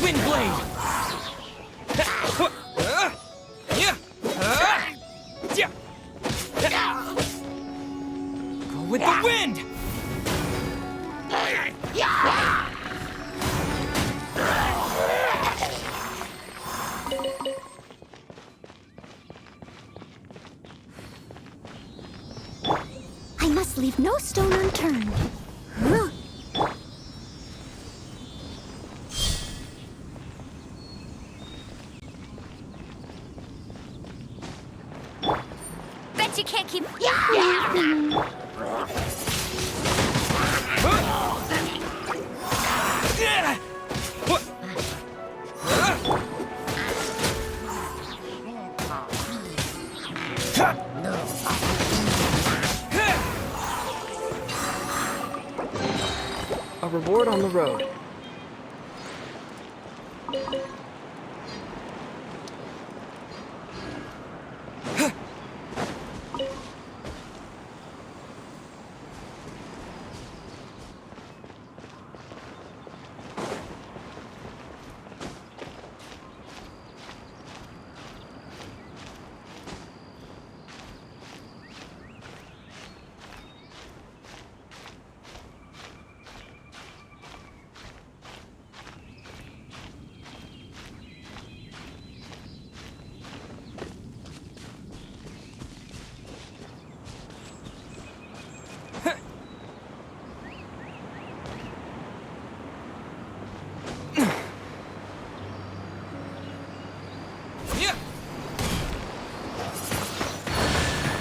Wind blade! Go with the wind! I must leave no stone unturned. Huh. Bet you can't keep... A reward on the road.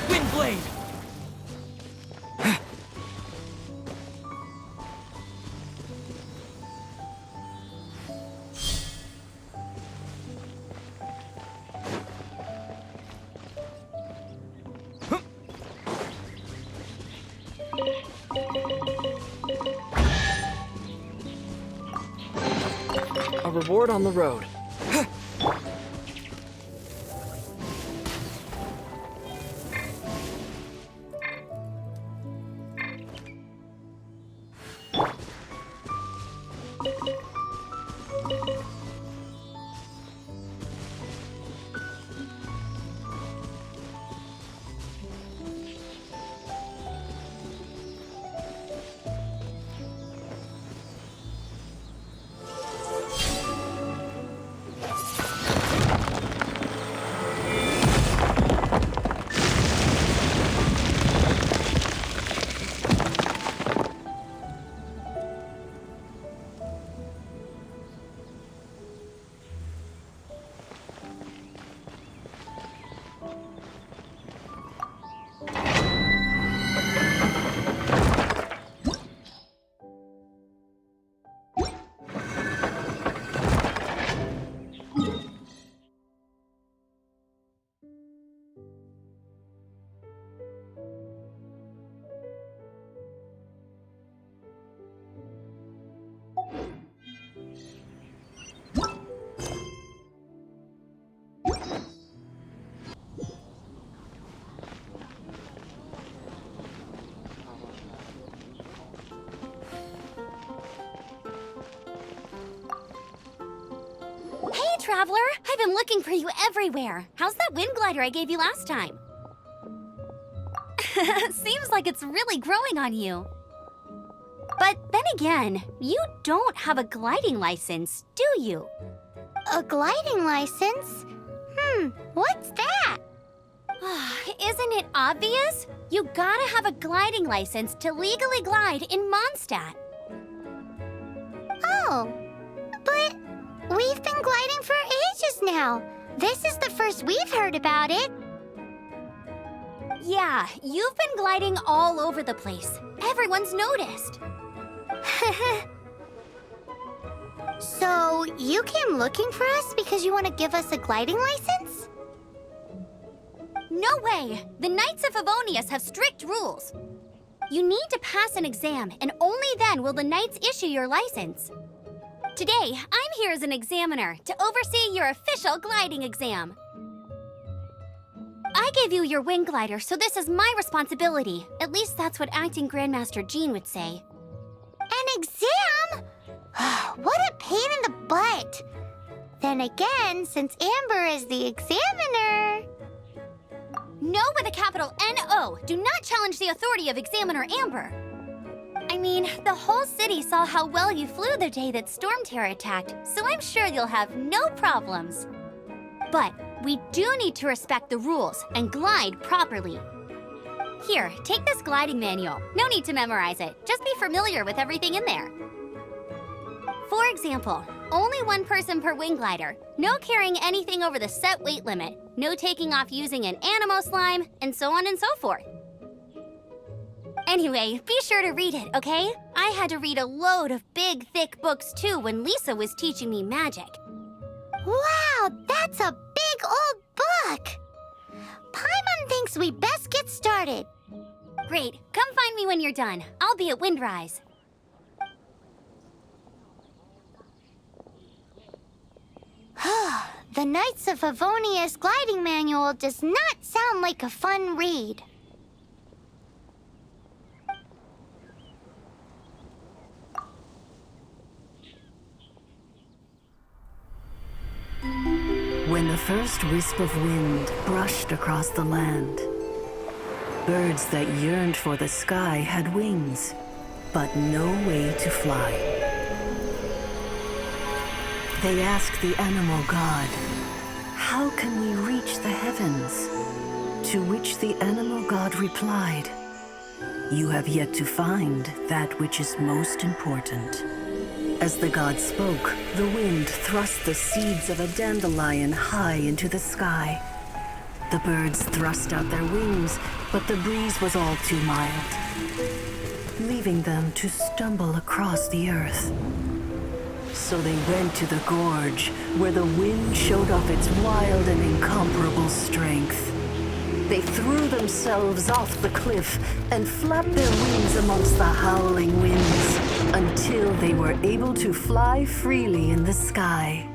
Wind blade! A reward on the road. Traveler, I've been looking for you everywhere. How's that wind glider I gave you last time? Seems like it's really growing on you. But then again, you don't have a gliding license, do you? A gliding license? What's that? Isn't it obvious? You gotta have a gliding license to legally glide in Mondstadt. Oh, but we've been gliding for ages now. This is the first we've heard about it. Yeah, you've been gliding all over the place. Everyone's noticed. So, you came looking for us because you want to give us a gliding license? No way! The Knights of Favonius have strict rules. You need to pass an exam, and only then will the Knights issue your license. Today, I'm here as an examiner to oversee your official gliding exam. I gave you your wing glider, so this is my responsibility. At least that's what Acting Grandmaster Jean would say. An exam? What a pain in the butt. Then again, since Amber is the examiner... No with a capital N-O. Do not challenge the authority of Examiner Amber. I mean, the whole city saw how well you flew the day that Storm Terror attacked, so I'm sure you'll have no problems. But we do need to respect the rules and glide properly. Here, take this gliding manual. No need to memorize it. Just be familiar with everything in there. For example, only one person per wing glider, no carrying anything over the set weight limit, no taking off using an animo slime, and so on and so forth. Anyway, be sure to read it, okay? I had to read a load of big, thick books too when Lisa was teaching me magic. Wow, that's a big old book! Paimon thinks we best get started. Great, come find me when you're done. I'll be at Windrise. The Knights of Favonius gliding manual does not sound like a fun read. When the first wisp of wind brushed across the land, birds that yearned for the sky had wings, but no way to fly. They asked the animal god, "How can we reach the heavens?" To which the animal god replied, "You have yet to find that which is most important." As the god spoke, the wind thrust the seeds of a dandelion high into the sky. The birds thrust out their wings, but the breeze was all too mild, leaving them to stumble across the earth. So they went to the gorge, where the wind showed off its wild and incomparable strength. They threw themselves off the cliff and flapped their wings amongst the howling winds until they were able to fly freely in the sky.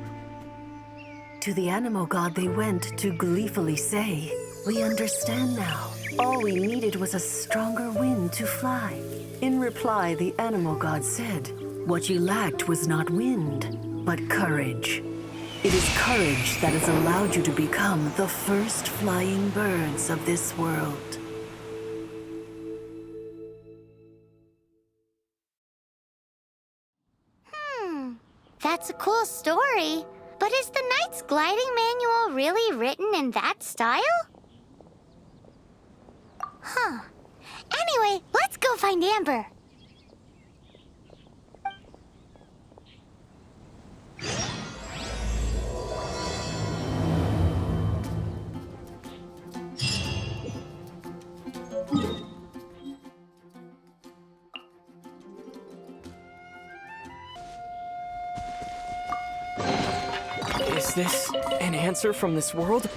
To the animal god they went to gleefully say, "We understand now. All we needed was a stronger wind to fly." In reply, the animal god said, "What you lacked was not wind, but courage. It is courage that has allowed you to become the first flying birds of this world." That's a cool story. But is the Knight's gliding manual really written in that style? Huh. Anyway, let's go find Amber. Is this an answer from this world?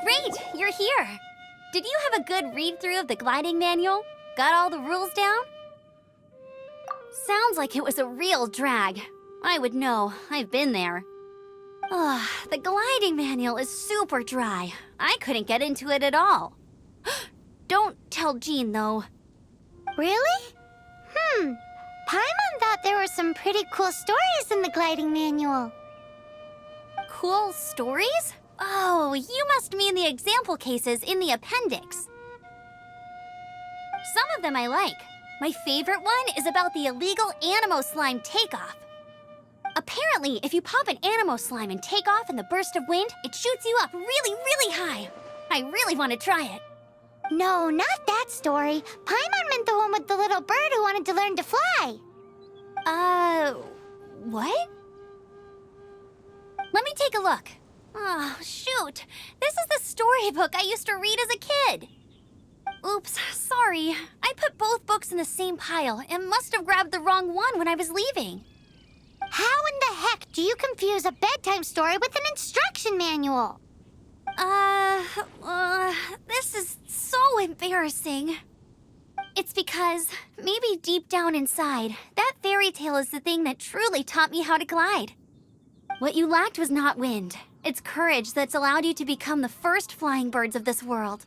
Great, you're here. Did you have a good read-through of the gliding manual? Got all the rules down? Sounds like it was a real drag. I would know. I've been there. Ugh, the gliding manual is super dry. I couldn't get into it at all. Don't tell Jean, though. Really? Paimon thought there were some pretty cool stories in the gliding manual. Cool stories? Oh, you must mean the example cases in the appendix. Some of them I like. My favorite one is about the illegal animo slime takeoff. Apparently, if you pop an animo slime and take off in the burst of wind, it shoots you up really, really high. I really want to try it. No, not that story. Paimon meant the one with the little bird who wanted to learn to fly. What? Let me take a look. Oh, shoot. This is the storybook I used to read as a kid. Oops, sorry. I put both books in the same pile and must have grabbed the wrong one when I was leaving. How in the heck do you confuse a bedtime story with an instruction manual? This is so embarrassing. It's because, maybe deep down inside, that fairy tale is the thing that truly taught me how to glide. What you lacked was not wind. It's courage that's allowed you to become the first flying birds of this world.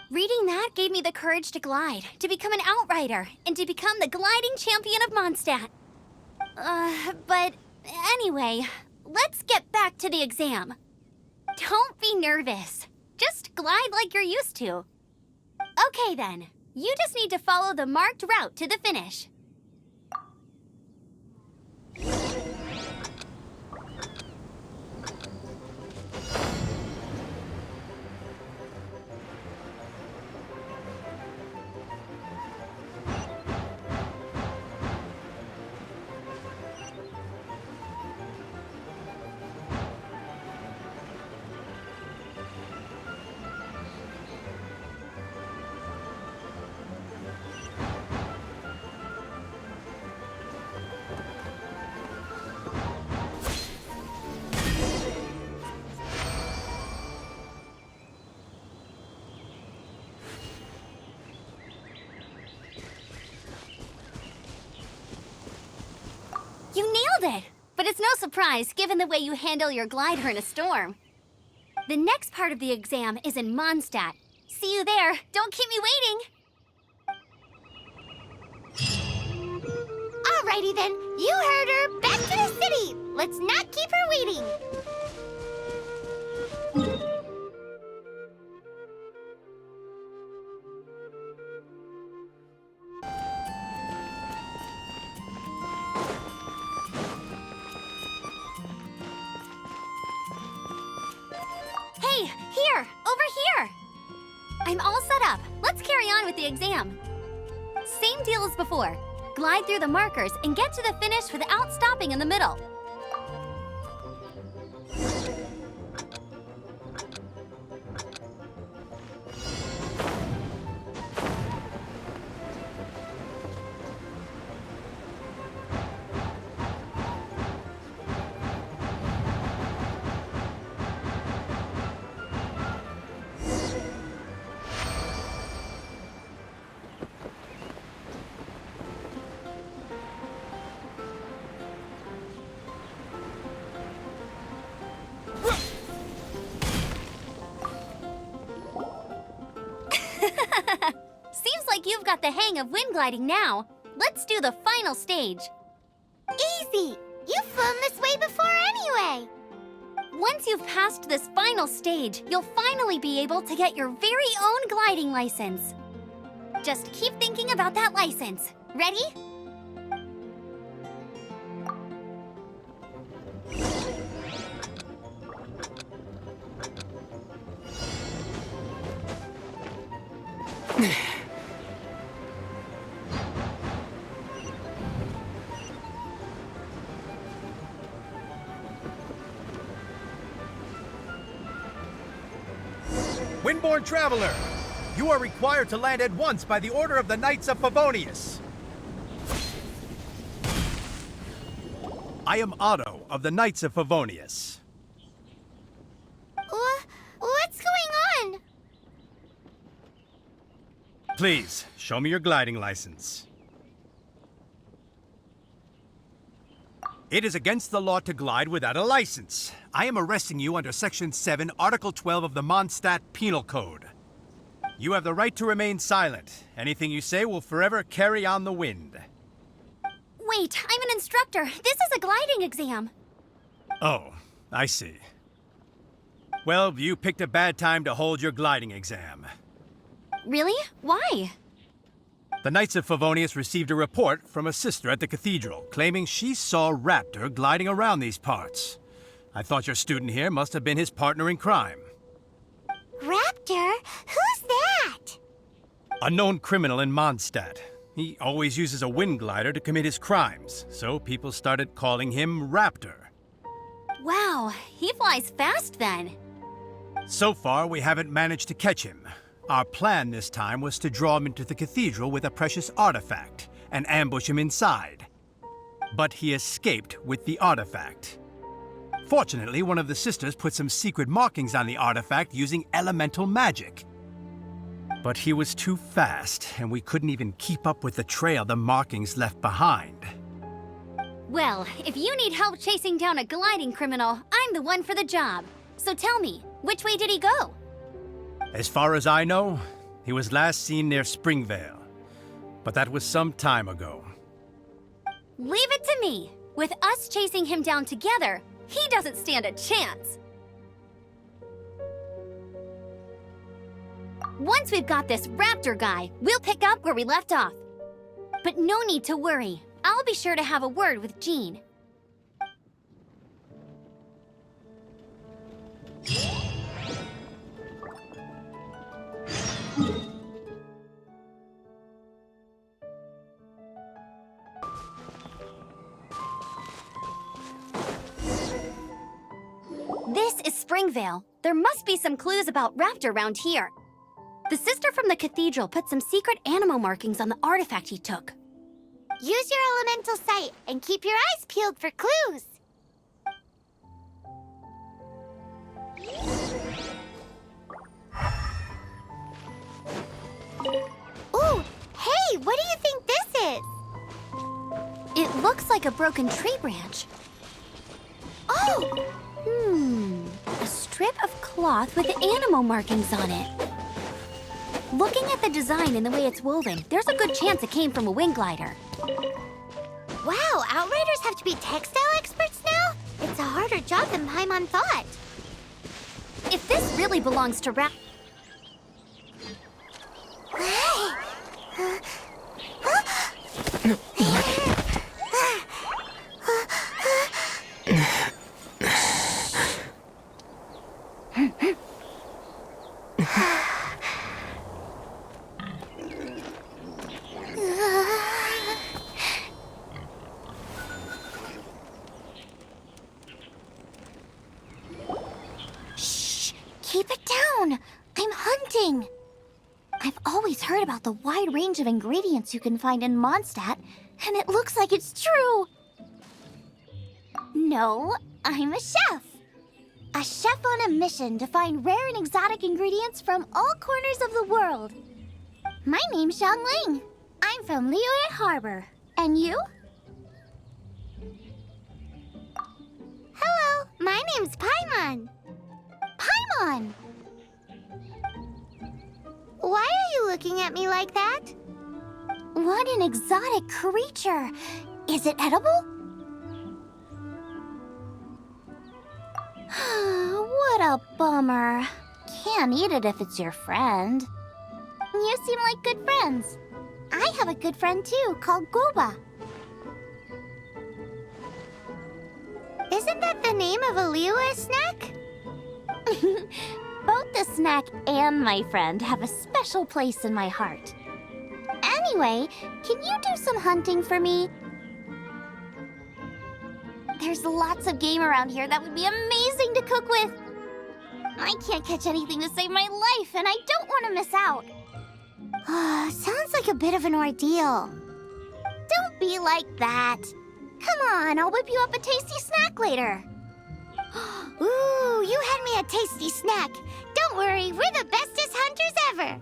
Reading that gave me the courage to glide, to become an outrider, and to become the gliding champion of Mondstadt. But anyway, let's get back to the exam. Don't be nervous. Just glide like you're used to. Okay then, you just need to follow the marked route to the finish. You nailed it! But it's no surprise, given the way you handle your glider in a storm. The next part of the exam is in Mondstadt. See you there. Don't keep me waiting! Alrighty then, you heard her. Back to the city. Let's not keep her waiting. Hey, here! Over here! I'm all set up. Let's carry on with the exam. Same deal as before. Glide through the markers and get to the finish without stopping in the middle. Seems like you've got the hang of wind gliding now. Let's do the final stage. Easy. You've flown this way before anyway. Once you've passed this final stage, you'll finally be able to get your very own gliding license. Just keep thinking about that license. Ready? Windborne Traveler, you are required to land at once by the order of the Knights of Favonius. I am Otto of the Knights of Favonius. What's going on? Please, show me your gliding license. It is against the law to glide without a license. I am arresting you under Section 7, Article 12 of the Mondstadt Penal Code. You have the right to remain silent. Anything you say will forever carry on the wind. Wait, I'm an instructor. This is a gliding exam. Oh, I see. Well, you picked a bad time to hold your gliding exam. Really? Why? The Knights of Favonius received a report from a sister at the cathedral claiming she saw Raptor gliding around these parts. I thought your student here must have been his partner in crime. Raptor? Who's that? A known criminal in Mondstadt. He always uses a wind glider to commit his crimes, so people started calling him Raptor. Wow, he flies fast then. So far, we haven't managed to catch him. Our plan this time was to draw him into the cathedral with a precious artifact and ambush him inside. But he escaped with the artifact. Fortunately, one of the sisters put some secret markings on the artifact using elemental magic. But he was too fast, and we couldn't even keep up with the trail the markings left behind. Well, if you need help chasing down a gliding criminal, I'm the one for the job. So tell me, which way did he go? As far as I know, he was last seen near Springvale. But that was some time ago. Leave it to me. With us chasing him down together, he doesn't stand a chance. Once we've got this raptor guy, we'll pick up where we left off. But no need to worry. I'll be sure to have a word with Jean. This is Springvale. There must be some clues about Raptor around here. The sister from the cathedral put some secret animal markings on the artifact he took. Use your elemental sight and keep your eyes peeled for clues. Ooh, hey, what do you think this is? It looks like a broken tree branch. Oh, A strip of cloth with animal markings on it. Looking at the design and the way it's woven, there's a good chance it came from a wing glider. wow, Outriders have to be textile experts now? It's a harder job than Paimon thought. If this really belongs to Shh, keep it down. I'm hunting. I've always heard about the wide range of ingredients you can find in Mondstadt, and it looks like it's true. No, I'm a chef. A chef on a mission to find rare and exotic ingredients from all corners of the world. My name's Xiang Ling. I'm from Liyue Harbor. And you? Hello, my name's Paimon. Paimon! Why are you looking at me like that? What an exotic creature! Is it edible? What a bummer. Can't eat it if it's your friend. You seem like good friends. I have a good friend too, called Goba. Isn't that the name of a Liyue snack? Both the snack and my friend have a special place in my heart. Anyway, can you do some hunting for me? There's lots of game around here that would be amazing to cook with. I can't catch anything to save my life, and I don't want to miss out. Sounds like a bit of an ordeal. Don't be like that. Come on, I'll whip you up a tasty snack later. Ooh, you had me a tasty snack. Don't worry, we're the bestest hunters ever.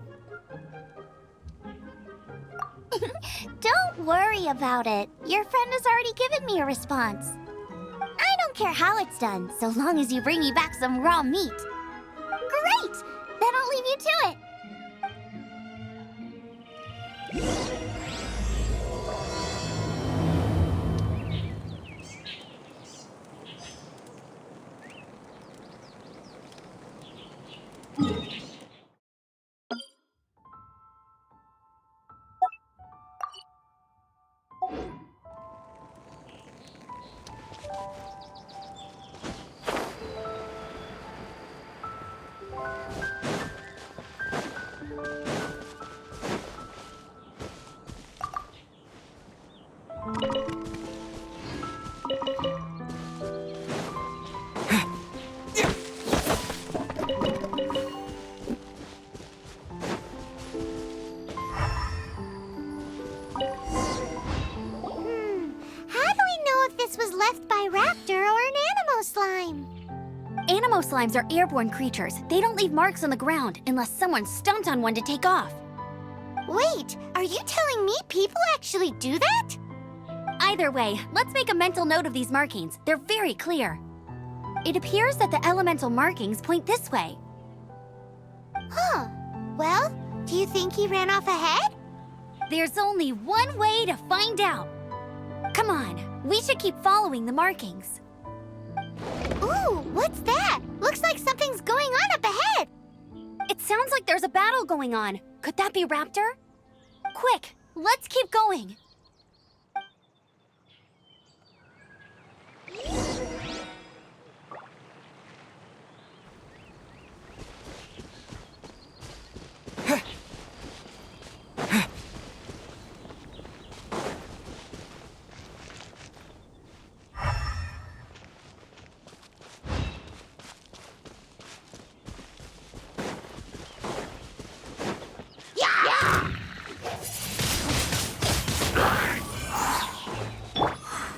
Don't worry about it. Your friend has already given me a response. I don't care how it's done, so long as you bring me back some raw meat. Great! Then I'll leave you to it. How do we know if this was left by Raptor or an animal slime? Animo slimes are airborne creatures. They don't leave marks on the ground unless someone stomped on one to take off. Wait, are you telling me people actually do that? Either way, let's make a mental note of these markings. They're very clear. It appears that the elemental markings point this way. Huh. Well, do you think he ran off ahead? There's only one way to find out. Come on, we should keep following the markings. Ooh, what's that? Looks like something's going on up ahead. It sounds like there's a battle going on. Could that be Raptor? Quick, let's keep going.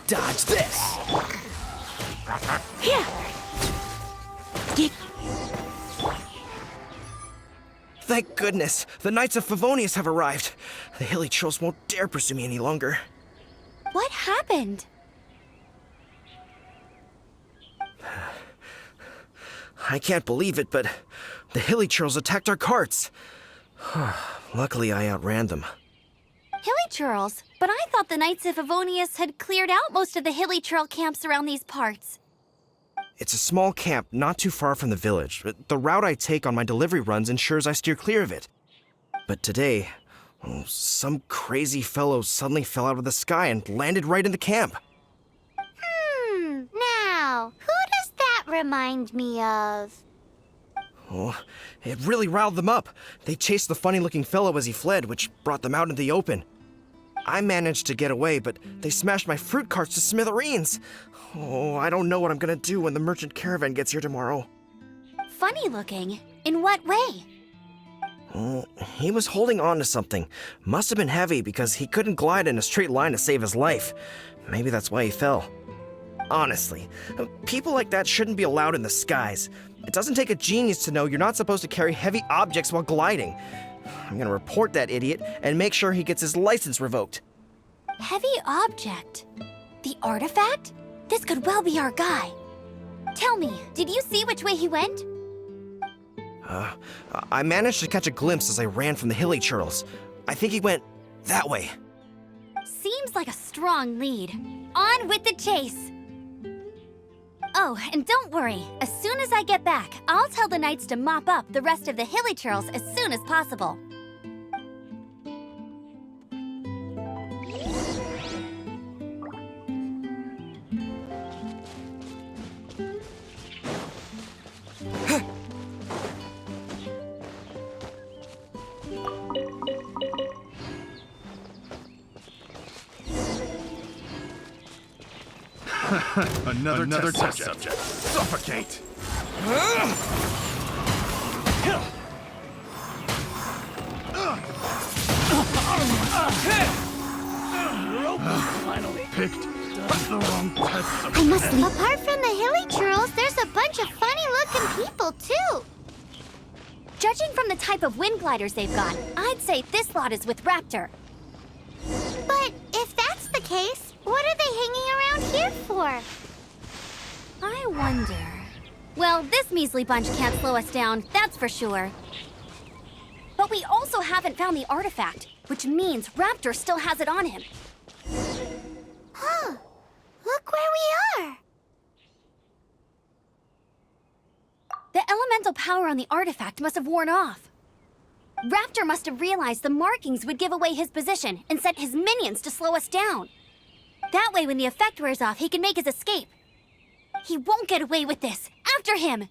Dodge this! Thank goodness! The Knights of Favonius have arrived! The hilly trolls won't dare pursue me any longer. What happened? I can't believe it, but the hilly trolls attacked our carts. Luckily, I outran them. Hilly churls? But I thought the Knights of Favonius had cleared out most of the hilly churl camps around these parts. It's a small camp not too far from the village. The route I take on my delivery runs ensures I steer clear of it. But today, some crazy fellow suddenly fell out of the sky and landed right in the camp. Now, who does that remind me of? Oh, it really riled them up. They chased the funny-looking fellow as he fled, which brought them out into the open. I managed to get away, but they smashed my fruit carts to smithereens. Oh, I don't know what I'm gonna do when the merchant caravan gets here tomorrow. Funny looking? In what way? He was holding on to something. Must have been heavy because he couldn't glide in a straight line to save his life. Maybe that's why he fell. Honestly, people like that shouldn't be allowed in the skies. It doesn't take a genius to know you're not supposed to carry heavy objects while gliding. I'm gonna report that idiot and make sure he gets his license revoked. Heavy object? The artifact? This could well be our guy. Tell me, did you see which way he went? I managed to catch a glimpse as I ran from the hilly churls. I think he went that way. Seems like a strong lead. On with the chase! Oh, and don't worry. As soon as I get back, I'll tell the Knights to mop up the rest of the hilly churls as soon as possible. Another test subject. Suffocate! Finally picked the wrong test subject. I must leave. Apart from the hilly churls, there's a bunch of funny-looking people, too. Judging from the type of wind gliders they've got, I'd say this lot is with Raptor. But if that's the case, what are they hanging around here for? I wonder... Well, this measly bunch can't slow us down, that's for sure. But we also haven't found the artifact, which means Raptor still has it on him. Huh. Look where we are. The elemental power on the artifact must have worn off. Raptor must have realized the markings would give away his position and sent his minions to slow us down. That way, when the effect wears off, he can make his escape. He won't get away with this. After him!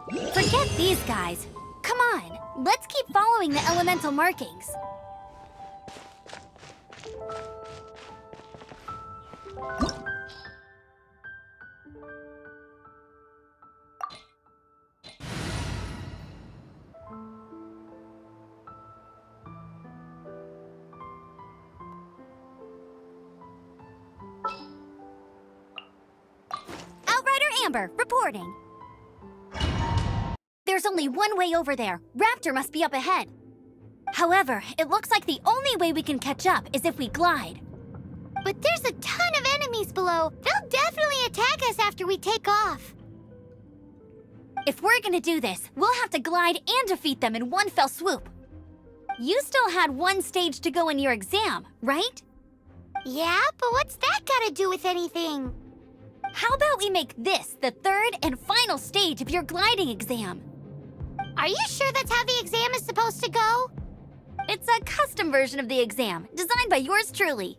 Forget these guys. Come on, let's keep following the elemental markings. Amber, reporting. There's only one way over there. Raptor must be up ahead. However, it looks like the only way we can catch up is if we glide. But there's a ton of enemies below. They'll definitely attack us after we take off. If we're gonna do this, we'll have to glide and defeat them in one fell swoop. You still had one stage to go in your exam, right? Yeah, but what's that got to do with anything? How about we make this the third and final stage of your gliding exam? Are you sure that's how the exam is supposed to go? It's a custom version of the exam, designed by yours truly.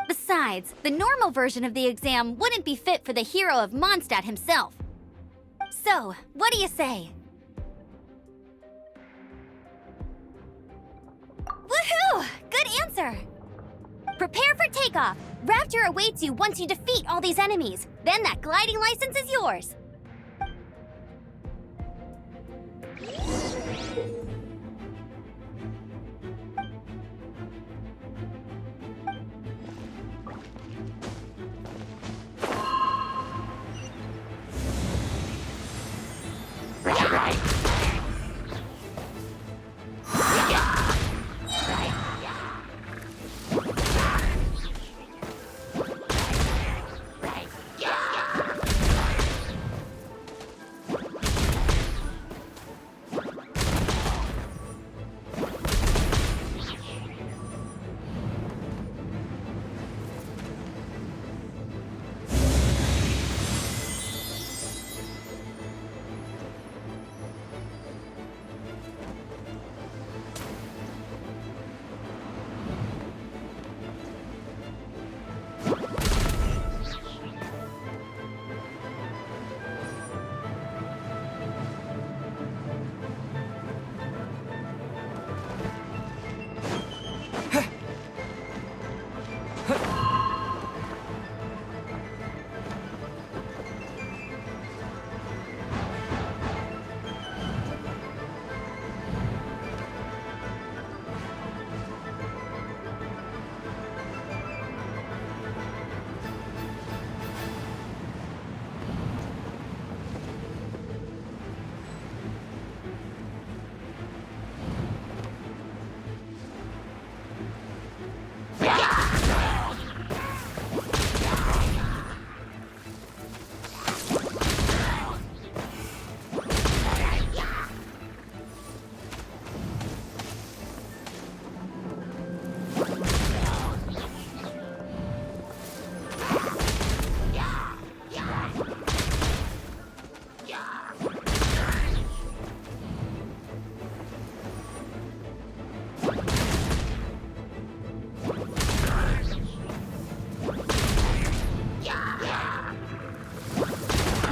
Besides, the normal version of the exam wouldn't be fit for the hero of Mondstadt himself. So, what do you say? Woohoo! Good answer! Prepare for takeoff. Raptor awaits you once you defeat all these enemies. Then that gliding license is yours.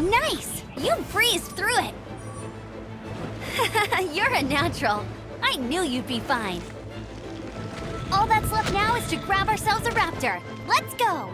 Nice! You breezed through it! You're a natural. I knew you'd be fine. All that's left now is to grab ourselves a raptor. Let's go!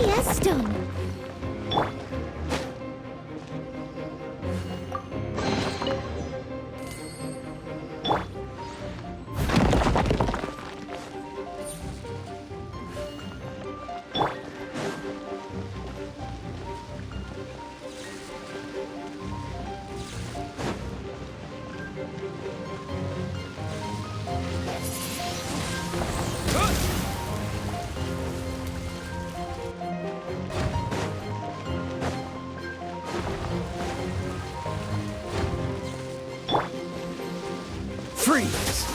pretty as stone. Freeze!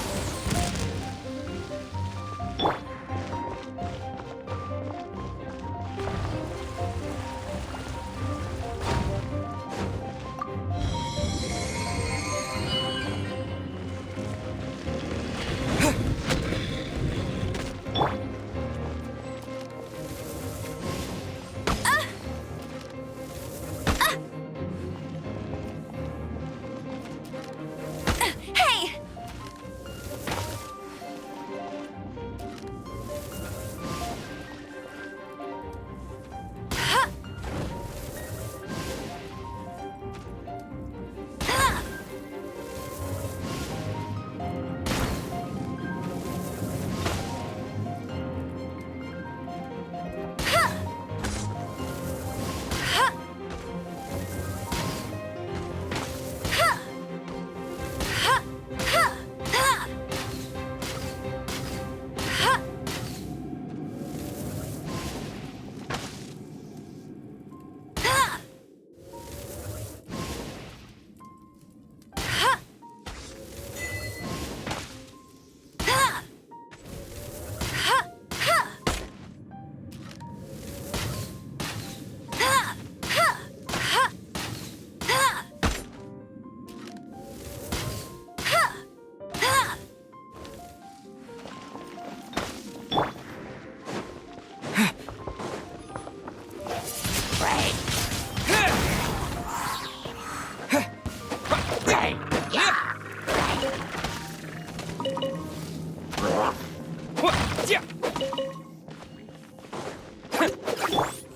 Hey!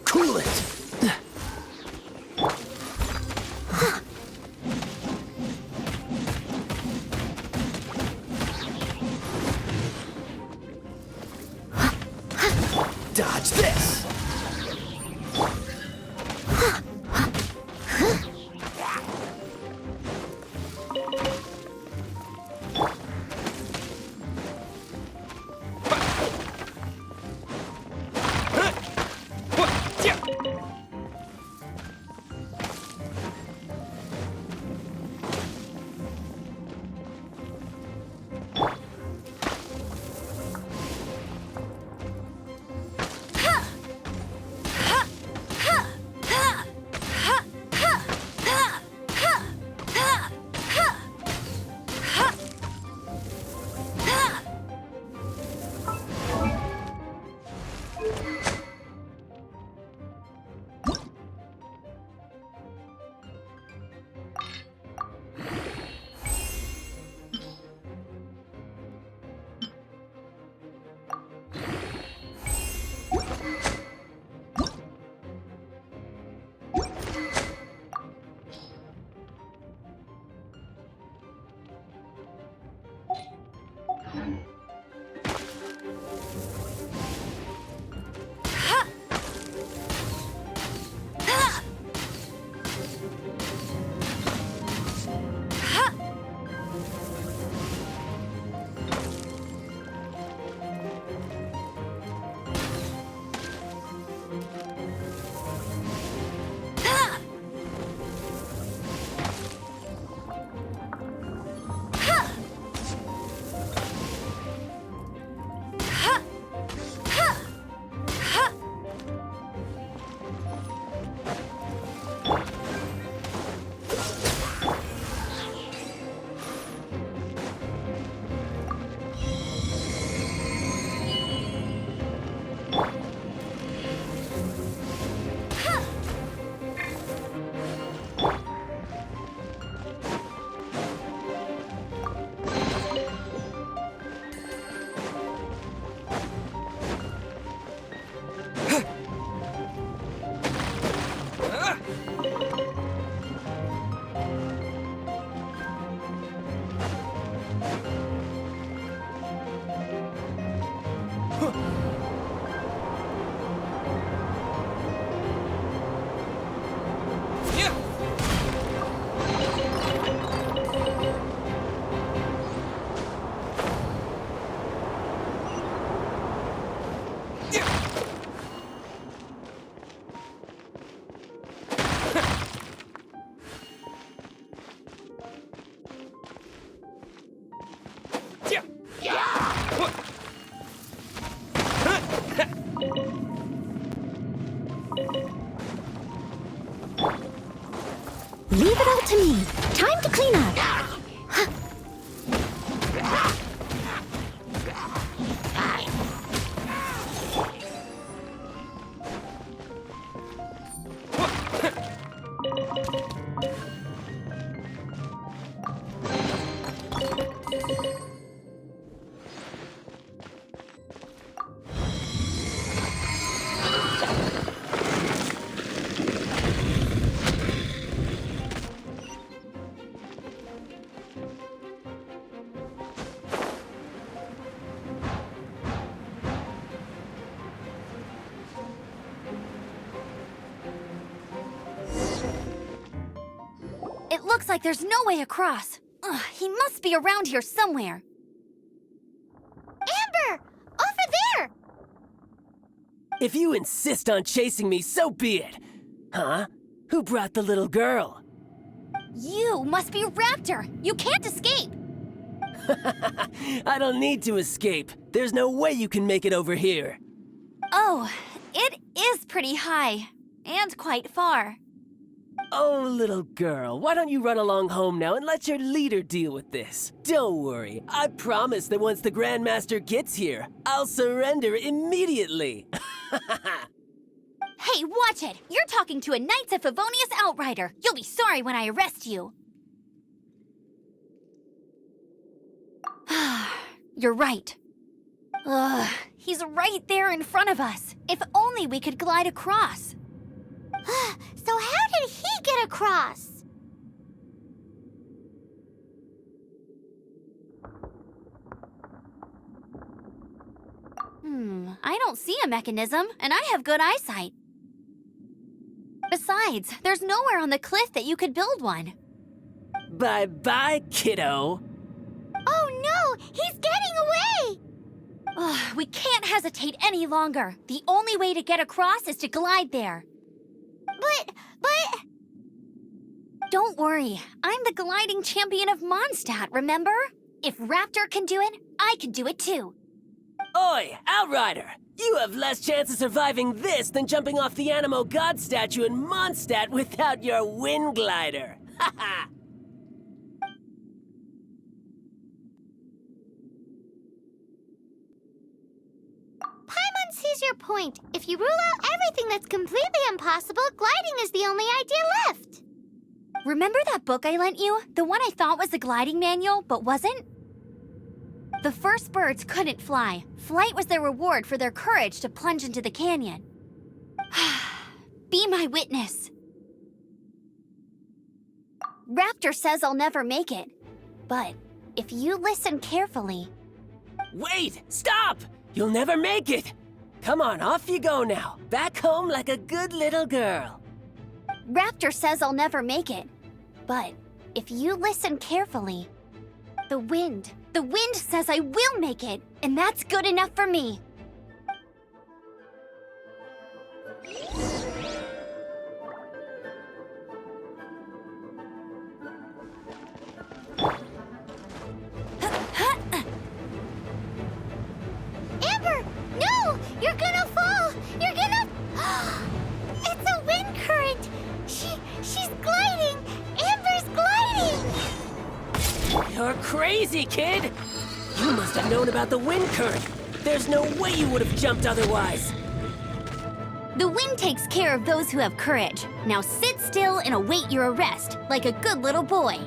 Cool it! Dodge this! Leave it all to me. Time to clean up. It looks like there's no way across. Ugh, he must be around here somewhere. Amber! Over there! If you insist on chasing me, so be it. Huh? Who brought the little girl? You must be Raptor. You can't escape. I don't need to escape. There's no way you can make it over here. Oh, it is pretty high. And quite far. Oh, little girl, why don't you run along home now and let your leader deal with this? Don't worry, I promise that once the Grandmaster gets here, I'll surrender immediately. Hey, watch it! You're talking to a Knights of Favonius outrider. You'll be sorry when I arrest you. You're right. Ugh, he's right there in front of us. If only we could glide across. So how did he get across? I don't see a mechanism, and I have good eyesight. Besides, there's nowhere on the cliff that you could build one. Bye-bye, kiddo. Oh no! He's getting away! Ugh, we can't hesitate any longer. The only way to get across is to glide there. But... Don't worry, I'm the gliding champion of Mondstadt, remember? If Raptor can do it, I can do it too. Oi, Outrider! You have less chance of surviving this than jumping off the Animo God statue in Mondstadt without your wind glider. Ha ha! Paimon sees your point. If you rule out everything that's completely impossible, gliding is the only idea left. Remember that book I lent you? The one I thought was the gliding manual, but wasn't? The first birds couldn't fly. Flight was their reward for their courage to plunge into the canyon. Be my witness. Raptor says I'll never make it. But if you listen carefully... Wait! Stop! You'll never make it! Come on, off you go now. Back home like a good little girl. Raptor says I'll never make it. But if you listen carefully... The wind says I will make it, and that's good enough for me. Amber! No! You're gonna fall! You're gonna... It's a wind current! She's gliding! Amber's gliding! You're crazy, kid! You must have known about the wind current. There's no way you would have jumped otherwise. The wind takes care of those who have courage. Now sit still and await your arrest, like a good little boy.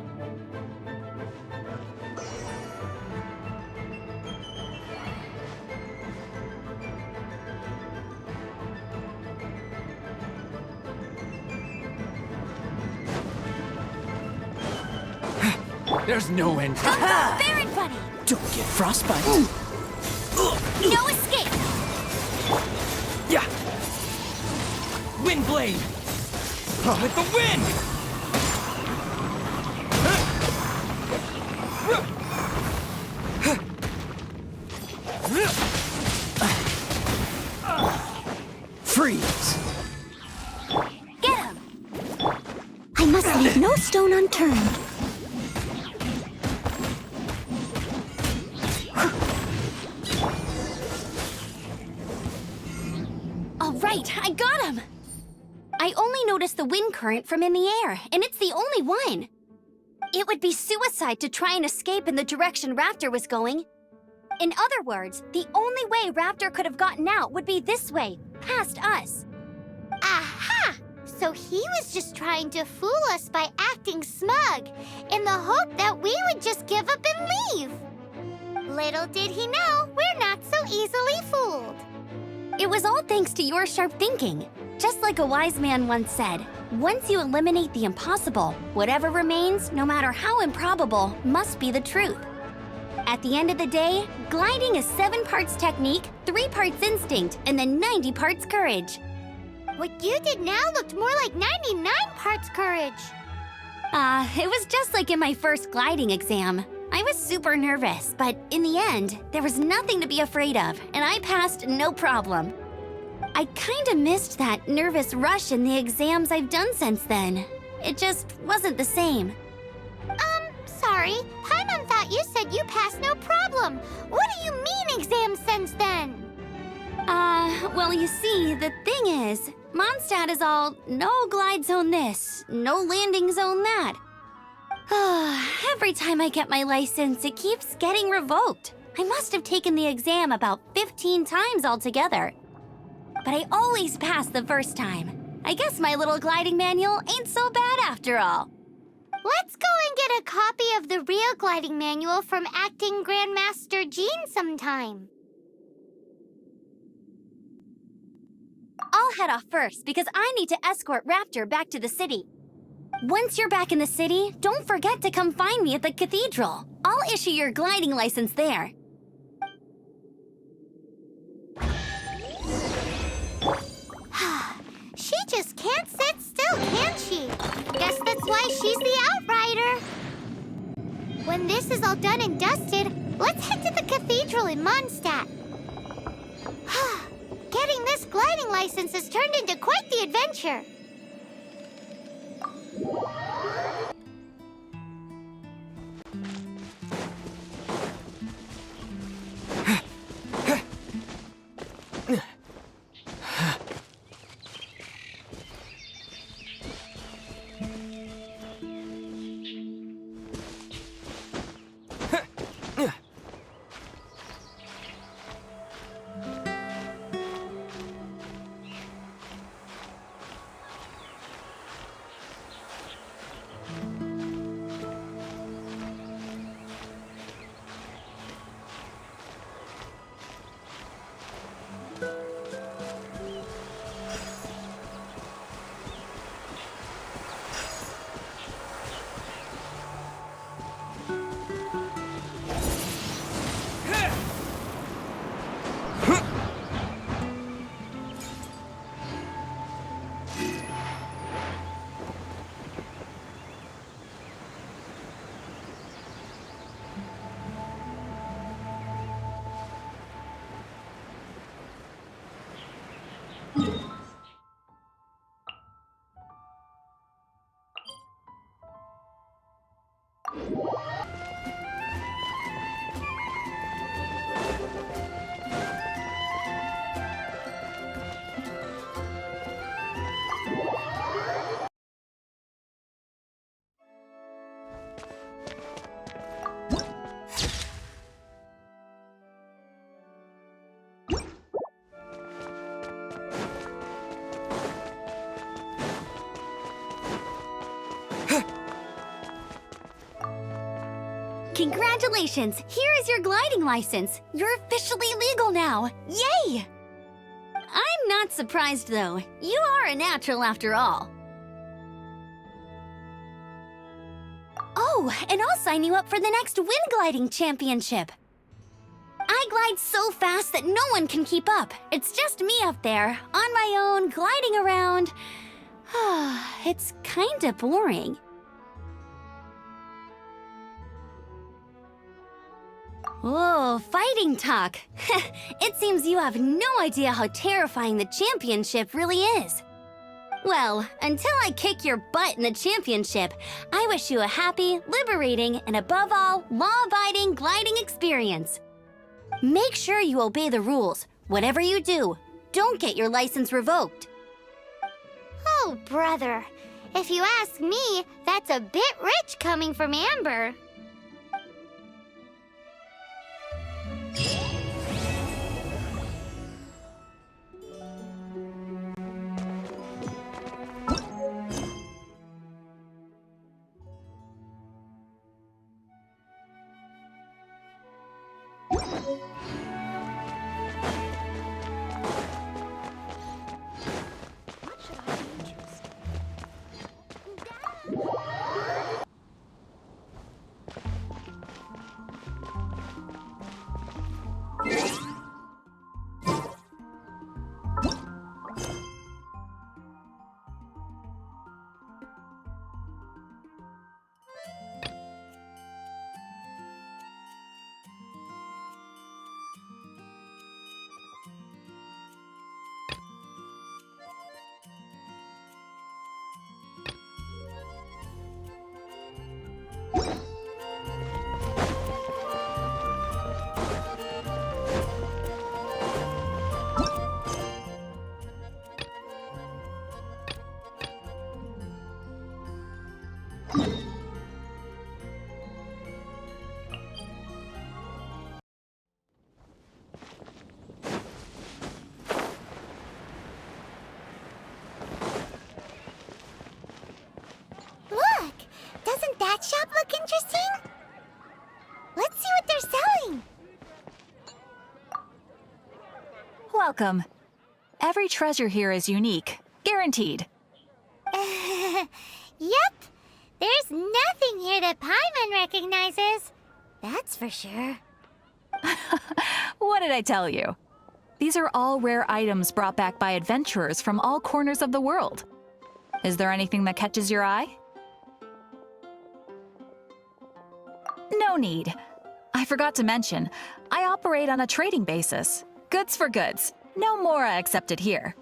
There's no end. Very funny! Don't get frostbite. No escape! Yeah. Wind blade. With the wind. Freeze. Get him! I must leave no stone unturned. All right, I got him! I only noticed the wind current from in the air, and it's the only one. It would be suicide to try and escape in the direction Raptor was going. In other words, the only way Raptor could have gotten out would be this way, past us. Aha! So he was just trying to fool us by acting smug, in the hope that we would just give up and leave. Little did he know, we're not so easily fooled. It was all thanks to your sharp thinking. Just like a wise man once said, once you eliminate the impossible, whatever remains, no matter how improbable, must be the truth. At the end of the day, gliding is 7 parts technique, 3 parts instinct, and then 90 parts courage. What you did now looked more like 99 parts courage. It was just like in my first gliding exam. I was super nervous, but in the end, there was nothing to be afraid of, and I passed no problem. I kinda missed that nervous rush in the exams I've done since then. It just wasn't the same. Sorry. Paimon thought you said you passed no problem. What do you mean exams since then? Well, you see, the thing is, Mondstadt is all no glide zone this, no landing zone that. Every time I get my license, it keeps getting revoked. I must have taken the exam about 15 times altogether. But I always pass the first time. I guess my little gliding manual ain't so bad after all. Let's go and get a copy of the real gliding manual from Acting Grandmaster Jean sometime. I'll head off first because I need to escort Raptor back to the city. Once you're back in the city, don't forget to come find me at the cathedral. I'll issue your gliding license there. She just can't sit still, can she? Guess that's why she's the outrider. When this is all done and dusted, let's head to the cathedral in Mondstadt. Getting this gliding license has turned into quite the adventure. Congratulations! Here is your gliding license. You're officially legal now. Yay! I'm not surprised, though. You are a natural after all. Oh, and I'll sign you up for the next wind gliding championship. I glide so fast that no one can keep up. It's just me up there, on my own, gliding around. It's kinda boring. Oh, fighting talk. It seems you have no idea how terrifying the championship really is. Well, until I kick your butt in the championship, I wish you a happy, liberating, and above all, law-abiding gliding experience. Make sure you obey the rules. Whatever you do, don't get your license revoked. Oh, brother. If you ask me, that's a bit rich coming from Amber. Look! Doesn't that shop look interesting? Let's see what they're selling. Welcome. Every treasure here is unique, guaranteed. Yep. There's nothing here that Paimon recognizes. That's for sure. What did I tell you? These are all rare items brought back by adventurers from all corners of the world. Is there anything that catches your eye? No need. I forgot to mention, I operate on a trading basis. Goods for goods. No Mora accepted here.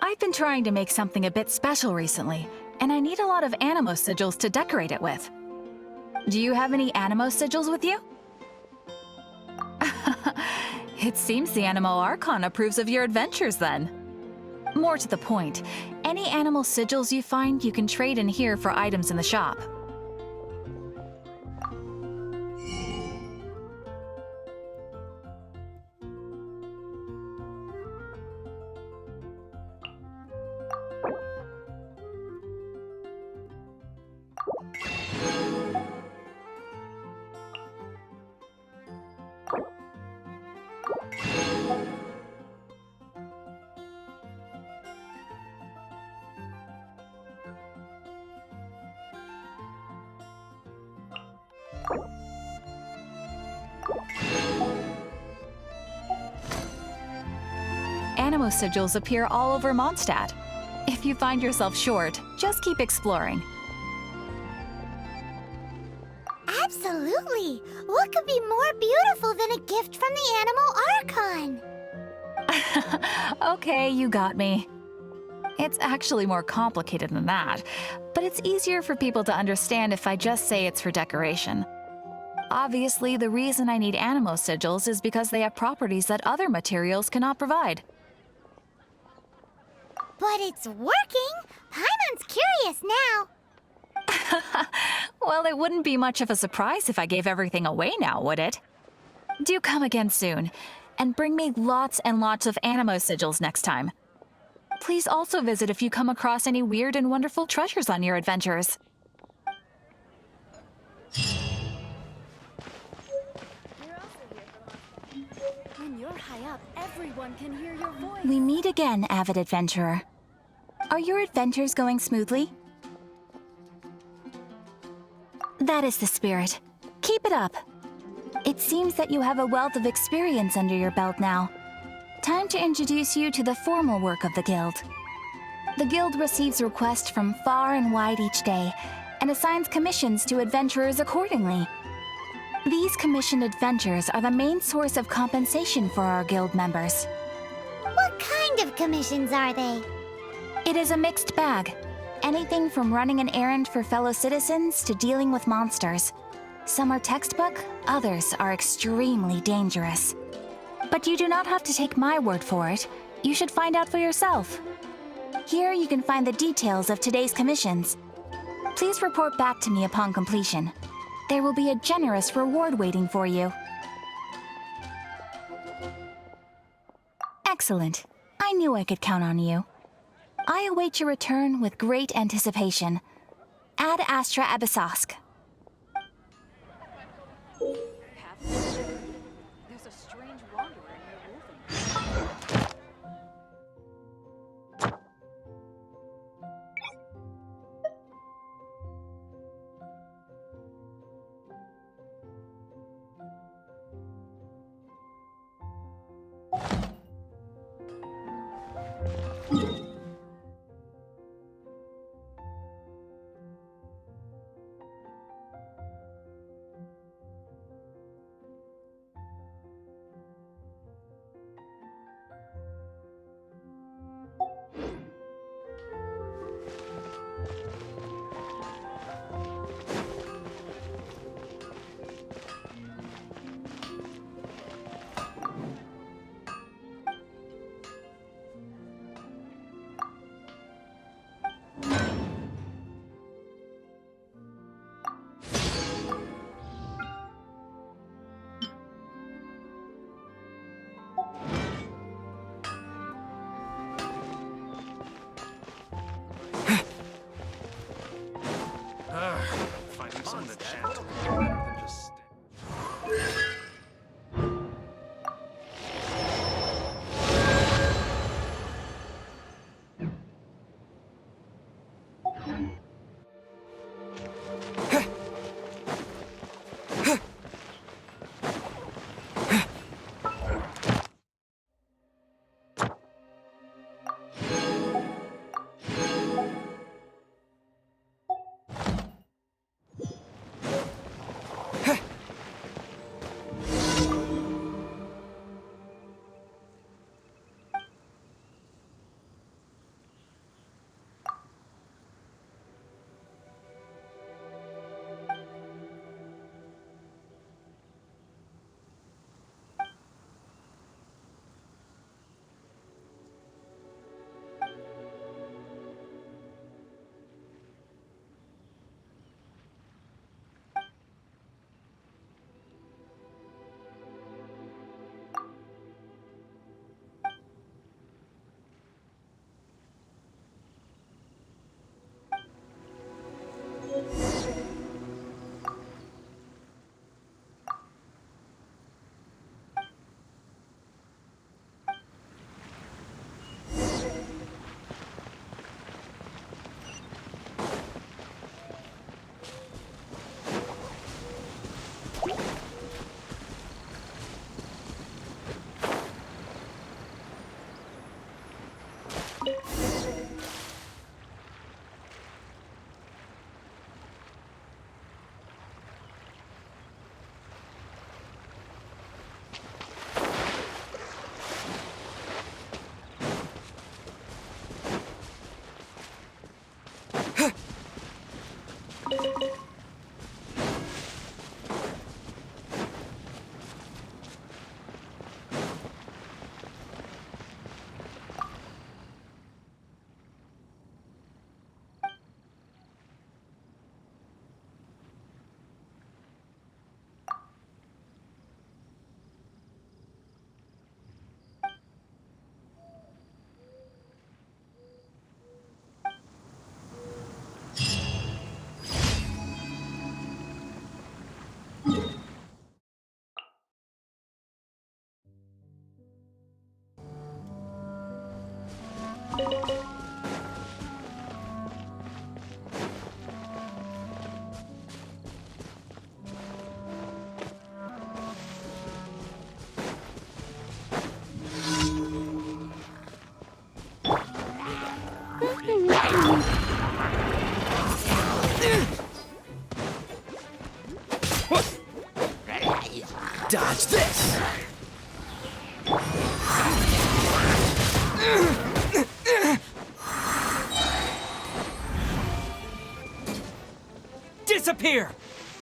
I've been trying to make something a bit special recently, and I need a lot of animo sigils to decorate it with. Do you have any animo sigils with you? It seems the Animo Archon approves of your adventures then. More to the point, any animal sigils you find you can trade in here for items in the shop. Animo sigils appear all over Mondstadt. If you find yourself short, just keep exploring. Absolutely. What could be more beautiful than a gift from the Animal Archon? Okay, you got me. It's actually more complicated than that, but it's easier for people to understand if I just say it's for decoration. Obviously, the reason I need animo sigils is because they have properties that other materials cannot provide. But it's working! Paimon's curious now. Well, it wouldn't be much of a surprise if I gave everything away now, would it? Do come again soon, and bring me lots and lots of animo sigils next time. Please also visit if you come across any weird and wonderful treasures on your adventures. When you're high up, everyone can hear your voice. We meet again, avid adventurer. Are your adventures going smoothly? That is the spirit. Keep it up. It seems that you have a wealth of experience under your belt now. Time to introduce you to the formal work of the Guild. The Guild receives requests from far and wide each day, and assigns commissions to adventurers accordingly. These commissioned adventures are the main source of compensation for our Guild members. What kind of commissions are they? It is a mixed bag. Anything from running an errand for fellow citizens to dealing with monsters. Some are textbook, others are extremely dangerous. But you do not have to take my word for it. You should find out for yourself. Here you can find the details of today's commissions. Please report back to me upon completion. There will be a generous reward waiting for you. Excellent. I knew I could count on you. I await your return with great anticipation. Ad Astra Abyssosque. There's a strange wanderer near Wolfen. Finding something to chat to better than just Dodge this! Disappear!